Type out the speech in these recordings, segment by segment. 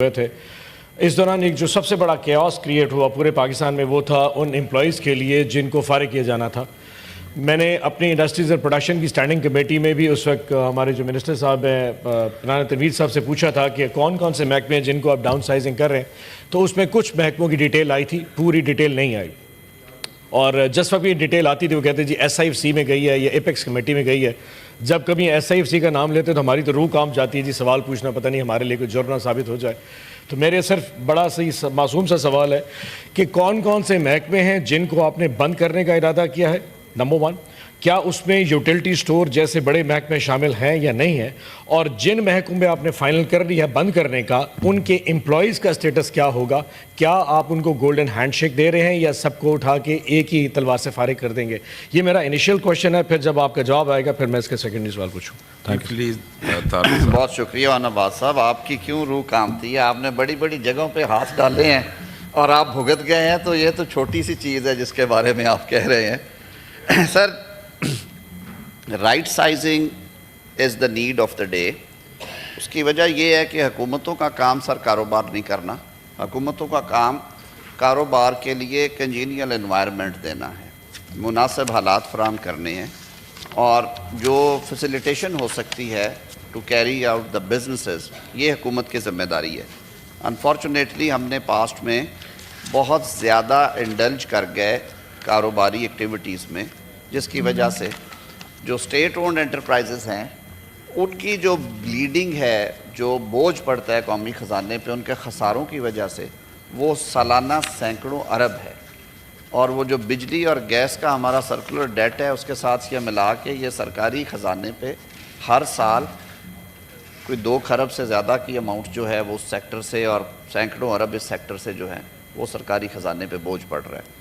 ہوئے تھے. اس دوران ایک جو سب سے بڑا کیوس کریٹ ہوا پورے پاکستان میں وہ تھا ان امپلائیز کے لیے جن کو فارغ کیا جانا تھا. میں نے اپنی انڈسٹریز اور پروڈکشن کی اسٹینڈنگ کمیٹی میں بھی اس وقت ہمارے جو منسٹر صاحب ہیں پنانا تنویر صاحب سے پوچھا تھا کہ کون کون سے محکمے ہیں جن کو آپ ڈاؤن سائزنگ کر رہے ہیں. تو اس میں کچھ محکموں کی ڈیٹیل آئی تھی, پوری ڈیٹیل نہیں آئی. اور جس وقت یہ ڈیٹیل آتی تھی وہ کہتے ہیں جی ایس آئی ایف سی میں گئی ہے یا ایپیکس کمیٹی میں گئی ہے. جب کبھی ایس آئی ایف سی کا نام لیتے تو ہماری تو روح کام جاتی ہے جی, سوال پوچھنا پتہ نہیں ہمارے لیے کوئی جرم نہ ثابت ہو جائے. تو میرے صرف بڑا سی معصوم سا سوال ہے کہ کون کون سے محکمے ہیں جن کو آپ نے بند کرنے کا ارادہ کیا ہے. نمبر 1, کیا اس میں یوٹیلٹی سٹور جیسے بڑے محکمے شامل ہیں یا نہیں ہیں, اور جن محکموں میں آپ نے فائنل کر لیا ہے بند کرنے کا ان کے امپلائیز کا سٹیٹس کیا ہوگا. کیا آپ ان کو گولڈن ہینڈ شیک دے رہے ہیں یا سب کو اٹھا کے ایک ہی تلوار سے فارغ کر دیں گے. یہ میرا انیشیل کوشچن ہے, پھر جب آپ کا جواب آئے گا پھر میں اس کے سیکنڈری سوال پوچھوں. بہت شکریہ نواز صاحب, آپ کی کیوں روح کامتی ہے. آپ نے بڑی بڑی جگہوں پہ ہاتھ ڈالے ہیں اور آپ بھگت گئے ہیں, تو یہ تو چھوٹی سی چیز ہے جس کے بارے میں آپ کہہ رہے ہیں. Sir, right sizing is the need of the day. اس کی وجہ یہ ہے کہ حکومتوں کا کام سر کاروبار نہیں کرنا. حکومتوں کا کام کاروبار کے لیے کنجینیل انوائرمنٹ دینا ہے, مناسب حالات فراہم کرنے ہیں, اور جو فیسیلیٹیشن ہو سکتی ہے to carry out the businesses, یہ حکومت کی ذمہ داری ہے. انفارچونیٹلی ہم نے پاسٹ میں بہت زیادہ انڈلج کر گئے کاروباری ایکٹیویٹیز میں, جس کی وجہ سے جو اسٹیٹ اونڈ انٹرپرائزز ہیں ان کی جو بلیڈنگ ہے, جو بوجھ پڑتا ہے قومی خزانے پہ ان کے خساروں کی وجہ سے, وہ سالانہ سینکڑوں ارب ہے. اور وہ جو بجلی اور گیس کا ہمارا سرکولر ڈیٹ ہے اس کے ساتھ یہ ملا کے یہ سرکاری خزانے پہ ہر سال کوئی 2 کھرب سے زیادہ کی اماؤنٹ جو ہے وہ اس سیکٹر سے, اور سینکڑوں ارب اس سیکٹر سے جو ہے وہ سرکاری خزانے پہ بوجھ پڑ رہا ہے.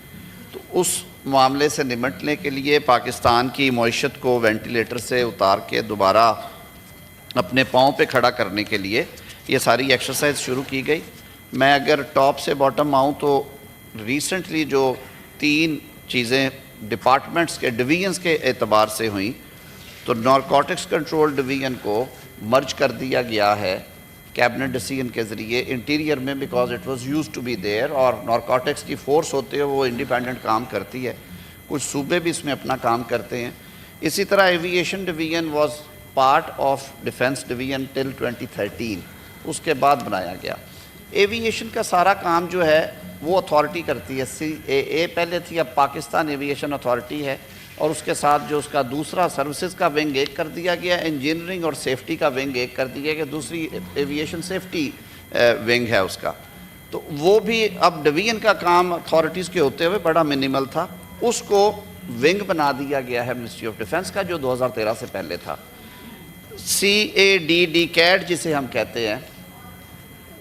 تو اس معاملے سے نمٹنے کے لیے پاکستان کی معیشت کو وینٹیلیٹر سے اتار کے دوبارہ اپنے پاؤں پہ کھڑا کرنے کے لیے یہ ساری ایکسرسائز شروع کی گئی. میں اگر ٹاپ سے باٹم آؤں تو ریسنٹلی جو 3 چیزیں ڈپارٹمنٹس کے ڈویژنس کے اعتبار سے ہوئیں, تو نارکوٹکس کنٹرول ڈویژن کو مرج کر دیا گیا ہے کیبنٹ ڈیسیژن کے ذریعے انٹیریئر میں, because it was used to be there, اور نارکوٹکس کی فورس ہوتے ہیں وہ انڈیپینڈنٹ کام کرتی ہے, کچھ صوبے بھی اس میں اپنا کام کرتے ہیں. اسی طرح aviation division was part of defence division till 2013, اس کے بعد بنایا گیا. ایوییشن کا سارا کام جو ہے وہ اتھارٹی کرتی ہے, CAA پہلے تھی, اب پاکستان ایوییشن اتھارٹی ہے, اور اس کے ساتھ جو اس کا دوسرا سروسز کا ونگ ایک کر دیا گیا, انجینئرنگ اور سیفٹی کا ونگ ایک کر دیا گیا, دوسری ایوییشن سیفٹی ونگ ہے اس کا. تو وہ بھی اب ڈویژن کا کام اتھارٹیز کے ہوتے ہوئے بڑا منیمل تھا, اس کو ونگ بنا دیا گیا ہے منسٹری آف ڈیفنس کا, جو 2013 سے پہلے تھا. CADD کیڈ جسے ہم کہتے ہیں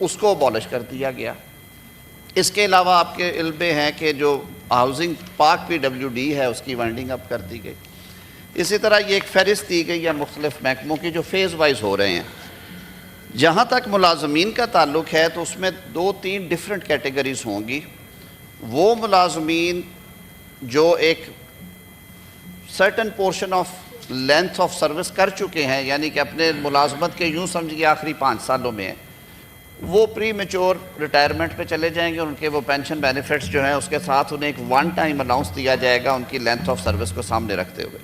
اس کو abolish کر دیا گیا. اس کے علاوہ آپ کے علم میں ہے کہ جو ہاؤسنگ پاک PWD ہے اس کی وائنڈنگ اپ کر دی گئی. اسی طرح یہ ایک فہرست دی گئی ہے مختلف محکموں کی جو فیز وائز ہو رہے ہیں. جہاں تک ملازمین کا تعلق ہے تو اس میں 2-3 ڈفرینٹ کیٹیگریز ہوں گی. وہ ملازمین جو ایک certain portion of length of service کر چکے ہیں, یعنی کہ اپنے ملازمت کے یوں سمجھیے آخری 5 سالوں میں, وہ پری میچور ریٹائرمنٹ پہ چلے جائیں گے. ان کے وہ پینشن بینیفٹس جو ہیں اس کے ساتھ انہیں ایک 1 ٹائم الاؤنس دیا جائے گا ان کی لینتھ آف سروس کو سامنے رکھتے ہوئے.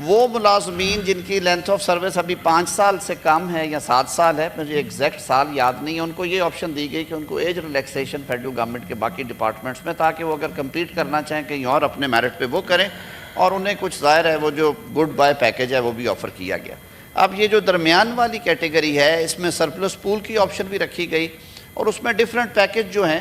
وہ ملازمین جن کی لینتھ آف سروس ابھی 5 سال سے کم ہے یا 7 سال ہے, مجھے ایگزیکٹ سال یاد نہیں ہے, ان کو یہ آپشن دی گئی کہ ان کو ایج ریلیکسیشن فیڈرل گورنمنٹ کے باقی ڈپارٹمنٹس میں, تاکہ وہ اگر کمپیٹ کرنا چاہیں کہیں اور اپنے میرٹ پہ وہ کریں, اور انہیں کچھ ظاہر ہے وہ جو گڈ بائی پیکیج ہے وہ بھی آفر کیا گیا. اب یہ جو درمیان والی کیٹیگری ہے اس میں سرپلس پول کی آپشن بھی رکھی گئی, اور اس میں ڈیفرنٹ پیکیج جو ہیں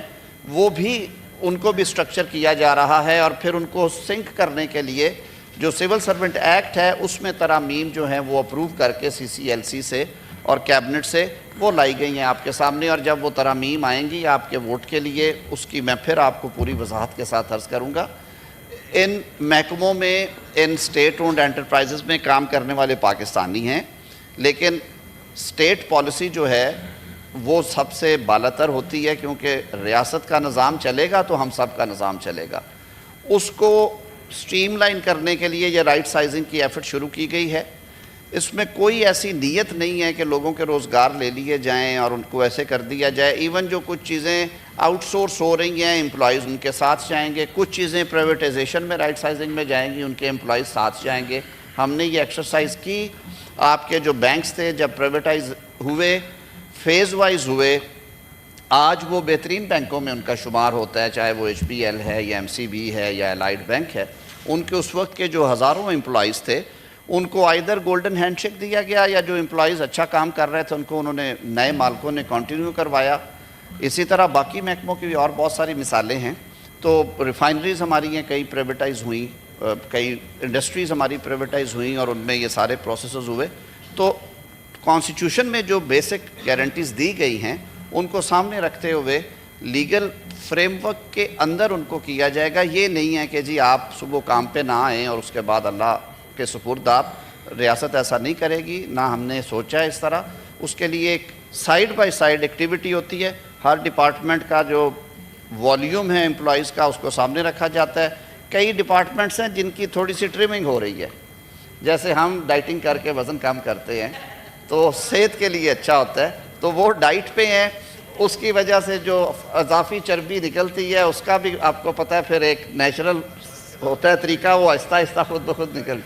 وہ بھی ان کو بھی سٹرکچر کیا جا رہا ہے, اور پھر ان کو سنک کرنے کے لیے جو سول سرونٹ ایکٹ ہے اس میں ترامیم جو ہیں وہ اپروو کر کے CCLC سے اور کیبنٹ سے وہ لائی گئی ہیں آپ کے سامنے. اور جب وہ ترامیم آئیں گی آپ کے ووٹ کے لیے, اس کی میں پھر آپ کو پوری وضاحت کے ساتھ عرض کروں گا. ان محکموں میں, ان اسٹیٹ اونڈ انٹرپرائزز میں کام کرنے والے پاکستانی ہیں, لیکن اسٹیٹ پالیسی جو ہے وہ سب سے بالاتر ہوتی ہے, کیونکہ ریاست کا نظام چلے گا تو ہم سب کا نظام چلے گا. اس کو اسٹریم لائن کرنے کے لیے یہ رائٹ سائزنگ کی ایفرٹ شروع کی گئی ہے. اس میں کوئی ایسی نیت نہیں ہے کہ لوگوں کے روزگار لے لیے جائیں اور ان کو ایسے کر دیا جائے. ایون جو کچھ چیزیں آؤٹ سورس ہو رہی ہیں امپلائیز ان کے ساتھ جائیں گے, کچھ چیزیں پرائیویٹائزیشن میں رائٹ سائزنگ میں جائیں گی, ان کے امپلائیز ساتھ جائیں گے. ہم نے یہ ایکسرسائز کی. آپ کے جو بینکس تھے جب پرائیویٹائز ہوئے, فیز وائز ہوئے, آج وہ بہترین بینکوں میں ان کا شمار ہوتا ہے, چاہے وہ HBL ہے یا MCB ہے یا الائڈ بینک ہے. ان کے اس وقت کے جو ہزاروں امپلائیز تھے ان کو آئیدر گولڈن ہینڈ شیک دیا گیا, یا جو امپلائیز اچھا کام کر رہے تھے ان کو انہوں نے نئے مالکوں نے کنٹینیو کروایا. اسی طرح باقی محکموں کی بھی اور بہت ساری مثالیں ہیں. تو ریفائنریز ہماری ہیں کئی پرائیویٹائز ہوئیں, کئی انڈسٹریز ہماری پرائیویٹائز ہوئیں اور ان میں یہ سارے پروسیسز ہوئے. تو کانسٹیٹیوشن میں جو بیسک گارنٹیز دی گئی ہیں ان کو سامنے رکھتے ہوئے لیگل فریم ورک کے اندر ان کو کیا جائے گا. یہ نہیں ہے کہ جی آپ صبح کام پہ نہ آئیں اور اس کے بعد اللہ کے سپرد آپ, ریاست ایسا نہیں کرے گی, نہ ہم نے سوچا ہے اس طرح. اس کے لیے ایک سائیڈ بائی سائیڈ ایکٹیویٹی ہوتی ہے. ہر ڈپارٹمنٹ کا جو والیوم ہے امپلائیز کا اس کو سامنے رکھا جاتا ہے. کئی ڈپارٹمنٹس ہیں جن کی تھوڑی سی ٹرمنگ ہو رہی ہے, جیسے ہم ڈائٹنگ کر کے وزن کم کرتے ہیں تو صحت کے لیے اچھا ہوتا ہے, تو وہ ڈائٹ پہ ہیں, اس کی وجہ سے جو اضافی چربی نکلتی ہے اس کا بھی آپ کو پتہ ہے پھر ایک نیچرل ہوتا ہے طریقہ, وہ آہستہ آہستہ خود بخود نکل